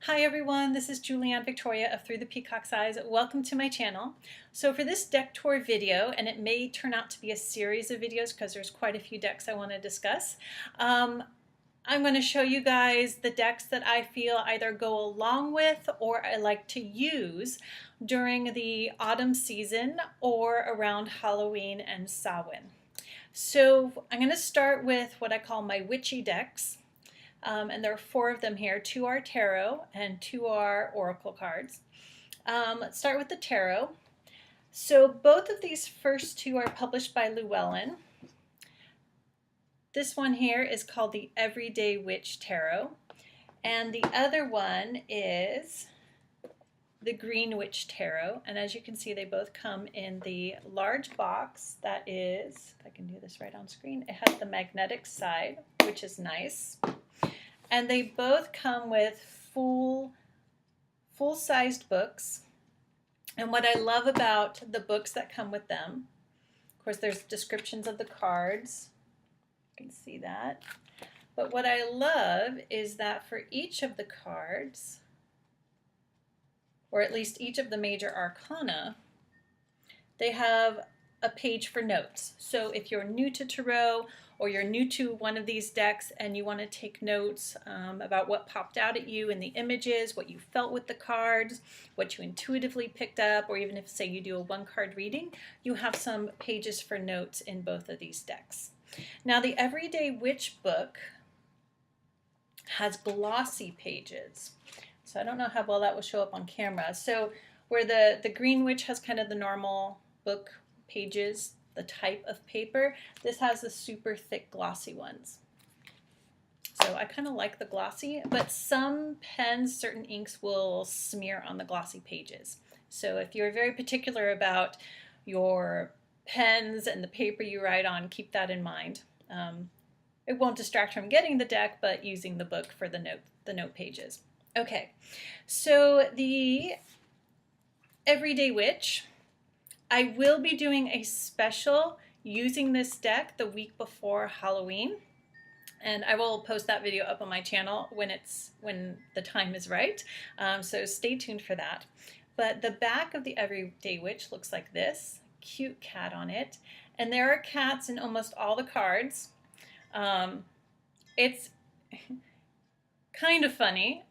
Hi everyone, this is Julianne Victoria of Through the Peacock's Eyes. Welcome to my channel. So for this deck tour video, and it may turn out to be a series of videos because there's quite a few decks I want to discuss, I'm going to show you guys the decks that I feel either go along with or I like to use during the autumn season or around Halloween and Samhain. So I'm going to start with what I call my witchy decks. And there are four of them here. Two are tarot and two are oracle cards. Let's start with the tarot. So both of these first two are published by Llewellyn. This one here is called the Everyday Witch Tarot. And the other one is the Green Witch Tarot. And as you can see, they both come in the large box that is, if I can do this right on screen, it has the magnetic side, which is nice. And they both come with full-sized books. And what I love about the books that come with them, of course, there's descriptions of the cards. You can see that. But what I love is that for each of the cards, or at least each of the major arcana, they have a page for notes. So if you're new to tarot or you're new to one of these decks and you want to take notes about what popped out at you in the images, what you felt with the cards, what you intuitively picked up, or even if, say, you do a one-card reading, you have some pages for notes in both of these decks. Now, the Everyday Witch book has glossy pages. So I don't know how well that will show up on camera. So where the Green Witch has kind of the normal book pages, the type of paper, this has the super thick glossy ones. So I kind of like the glossy, but some pens, certain inks will smear on the glossy pages. So if you're very particular about your pens and the paper you write on, keep that in mind. It won't distract from getting the deck, but using the book for the note pages. Okay, so the Everyday Witch, I will be doing a special using this deck the week before Halloween, and I will post that video up on my channel when the time is right. So stay tuned for that. But the back of the Everyday Witch looks like this. Cute cat on it, and there are cats in almost all the cards. It's kind of funny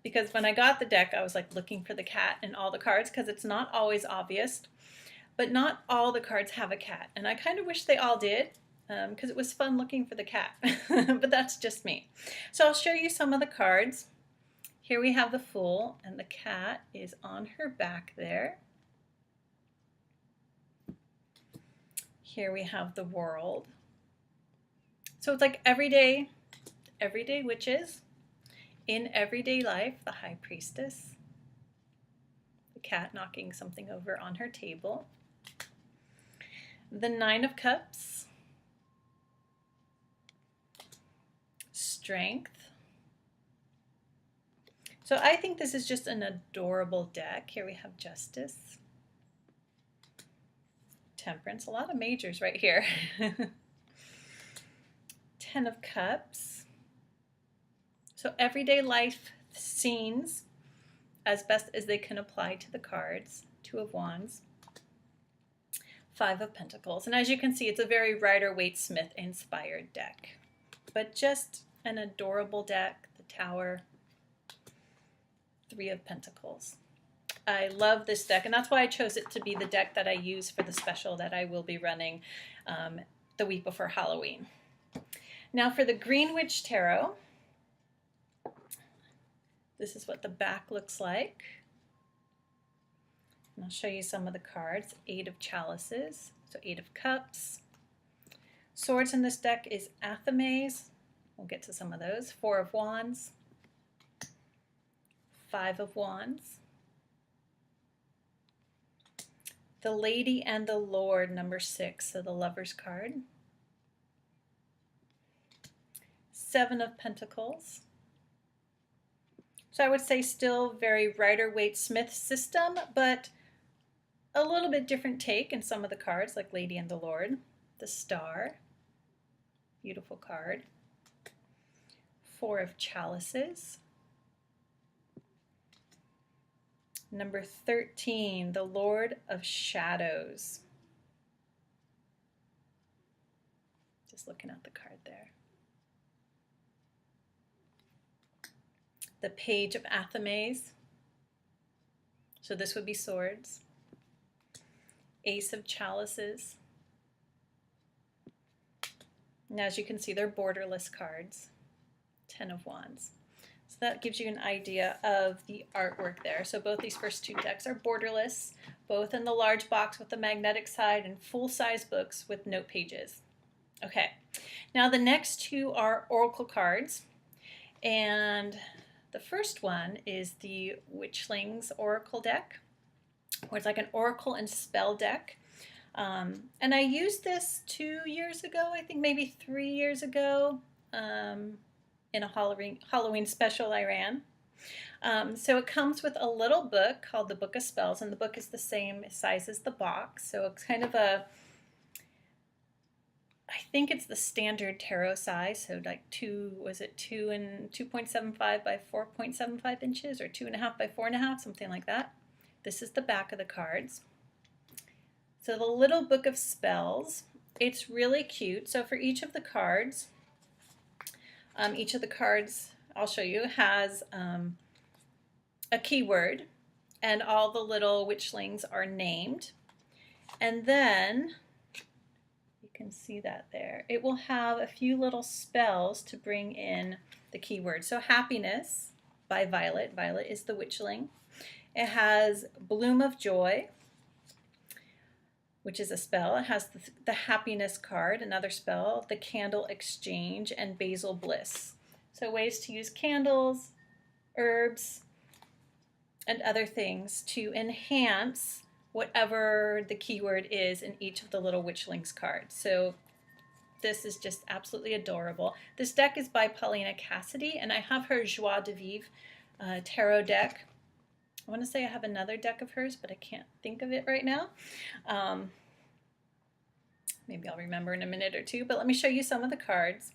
because when I got the deck, I was like looking for the cat in all the cards because it's not always obvious. But not all the cards have a cat, and I kind of wish they all did because it was fun looking for the cat, but that's just me. So I'll show you some of the cards. Here we have the Fool, and the cat is on her back there. Here we have the World. So it's like everyday witches in everyday life. The High Priestess, the cat knocking something over on her table. The Nine of Cups, Strength. So I think this is just an adorable deck. Here we have Justice, Temperance, a lot of majors right here. Ten of Cups. So everyday life scenes as best as they can apply to the cards. Two of Wands. Five of Pentacles. And as you can see, it's a very Rider-Waite-Smith inspired deck. But just an adorable deck. The Tower. Three of Pentacles. I love this deck, and that's why I chose it to be the deck that I use for the special that I will be running the week before Halloween. Now for the Green Witch Tarot, this is what the back looks like. And I'll show you some of the cards. Eight of Chalices, so Eight of Cups. Swords in this deck is Athames. We'll get to some of those. Four of Wands. Five of Wands. The Lady and the Lord, number 6, so the Lover's card. Seven of Pentacles. So I would say still very Rider-Waite-Smith system, but a little bit different take in some of the cards, like Lady and the Lord. The Star, beautiful card. Four of Chalices. Number 13, the Lord of Shadows. Just looking at the card there. The Page of Athames. So this would be swords. Ace of Chalices. And as you can see, they're borderless cards. 10 of Wands. So that gives you an idea of the artwork there. So both these first two decks are borderless, both in the large box with the magnetic side and full-size books with note pages. Okay, now the next two are oracle cards. And the first one is the Witchlings Oracle deck, where it's like an oracle and spell deck. And I used this 2 years ago, I think maybe 3 years ago, in a Halloween special I ran. So it comes with a little book called the Book of Spells, and the book is the same size as the box. So it's kind of I think it's the standard tarot size, so like 2.75 by 4.75 inches, or 2.5 by 4.5, something like that. This is the back of the cards. So the little Book of Spells, it's really cute. So for each of the cards, I'll show you, has a keyword, and all the little witchlings are named. And then, you can see that there, it will have a few little spells to bring in the keyword. So Happiness by Violet. Violet is the witchling. It has Bloom of Joy, which is a spell. It has the Happiness card, another spell, the Candle Exchange, and Basil Bliss. So ways to use candles, herbs, and other things to enhance whatever the keyword is in each of the little witchlings cards. So this is just absolutely adorable. This deck is by Paulina Cassidy, and I have her Joie de Vivre tarot deck. I want to say I have another deck of hers, but I can't think of it right now. Maybe I'll remember in a minute or two, but let me show you some of the cards.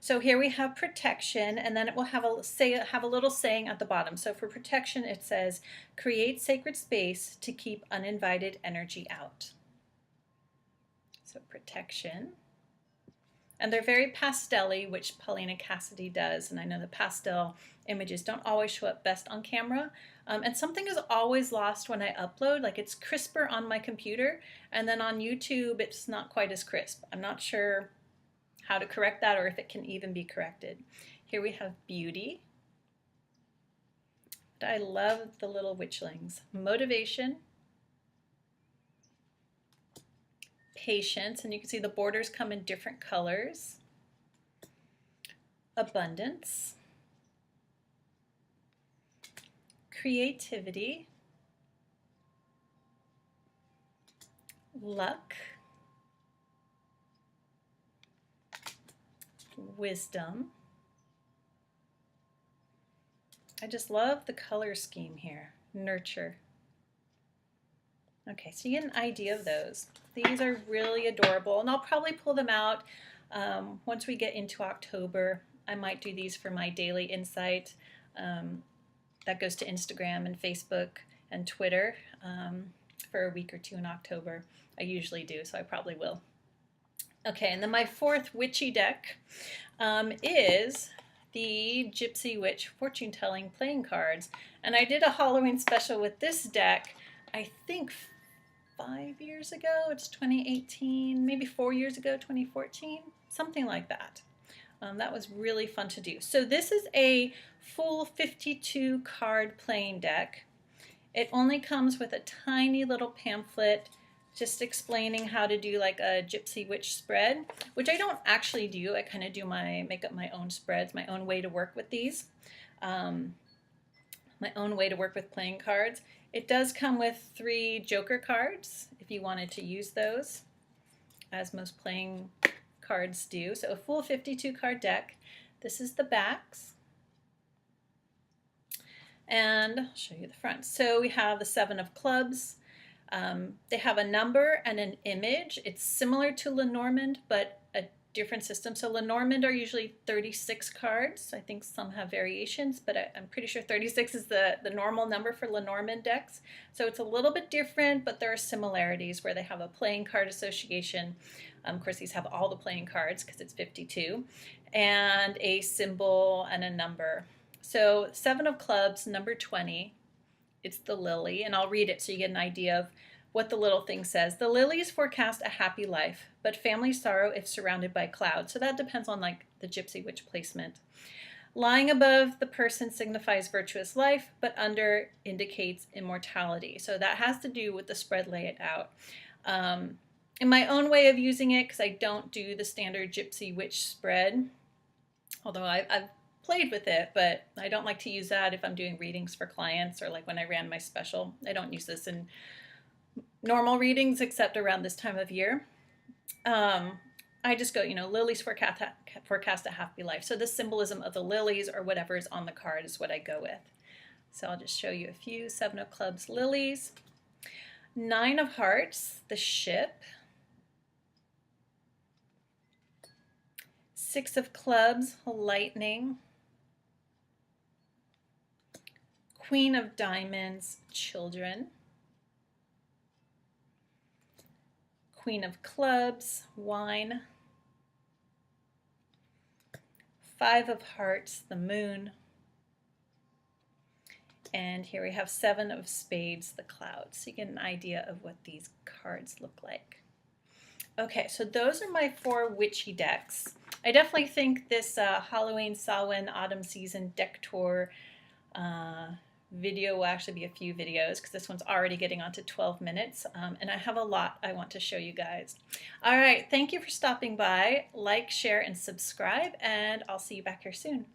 So here we have protection, and then it will have a little saying at the bottom. So for protection, it says, create sacred space to keep uninvited energy out. So protection. And they're very pastel-y, which Paulina Cassidy does, and I know the pastel images don't always show up best on camera. And something is always lost when I upload, like it's crisper on my computer, and then on YouTube it's not quite as crisp. I'm not sure how to correct that, or if it can even be corrected. Here we have Beauty. I love the little witchlings. Motivation. Patience, and you can see the borders come in different colors. Abundance. Creativity. Luck. Wisdom. I just love the color scheme here. Nurture. Okay, so you get an idea of those. These are really adorable, and I'll probably pull them out once we get into October. I might do these for my daily insight. That goes to Instagram and Facebook and Twitter for a week or two in October. I usually do, so I probably will. Okay, and then my fourth witchy deck is the Gypsy Witch fortune telling playing cards. And I did a Halloween special with this deck, I think 5 years ago. It's 2018, maybe 4 years ago, 2014, something like that. That was really fun to do. So this is a full 52 card playing deck. It only comes with a tiny little pamphlet just explaining how to do like a Gypsy Witch spread, which I don't actually do. I kind of make up my own spreads, my own way to work with these, my own way to work with playing cards. It does come with 3 Joker cards if you wanted to use those, as most playing cards do. So a full 52 card deck. This is the backs. And I'll show you the front. So we have the 7 of clubs. They have a number and an image. It's similar to Lenormand, but different systems. So Lenormand are usually 36 cards. I think some have variations, but I'm pretty sure 36 is the normal number for Lenormand decks. So it's a little bit different, but there are similarities where they have a playing card association. Of course, these have all the playing cards because it's 52, and a symbol and a number. So 7 of clubs, number 20, it's the lily, and I'll read it so you get an idea of what the little thing says. The lilies forecast a happy life, but family sorrow if surrounded by clouds. So that depends on like the gypsy witch placement. Lying above the person signifies virtuous life, but under indicates immortality. So that has to do with the spread layout. In my own way of using it, because I don't do the standard gypsy witch spread, although I've played with it, but I don't like to use that if I'm doing readings for clients or like when I ran my special. I don't use this in normal readings except around this time of year. I just go, lilies forecast a happy life. So the symbolism of the lilies or whatever is on the card is what I go with. So I'll just show you a few. 7 of clubs, lilies. 9 of hearts, the ship. 6 of clubs, lightning. Queen of diamonds, children. Queen of clubs, wine. 5 of hearts, the moon. And here we have 7 of spades, the clouds. So you get an idea of what these cards look like. Okay, so those are my 4 witchy decks. I definitely think this Halloween, Samhain, autumn season deck tour video will actually be a few videos because this one's already getting on to 12 minutes and I have a lot I want to show you guys. All right, thank you for stopping by. Like, share, and subscribe, and I'll see you back here soon.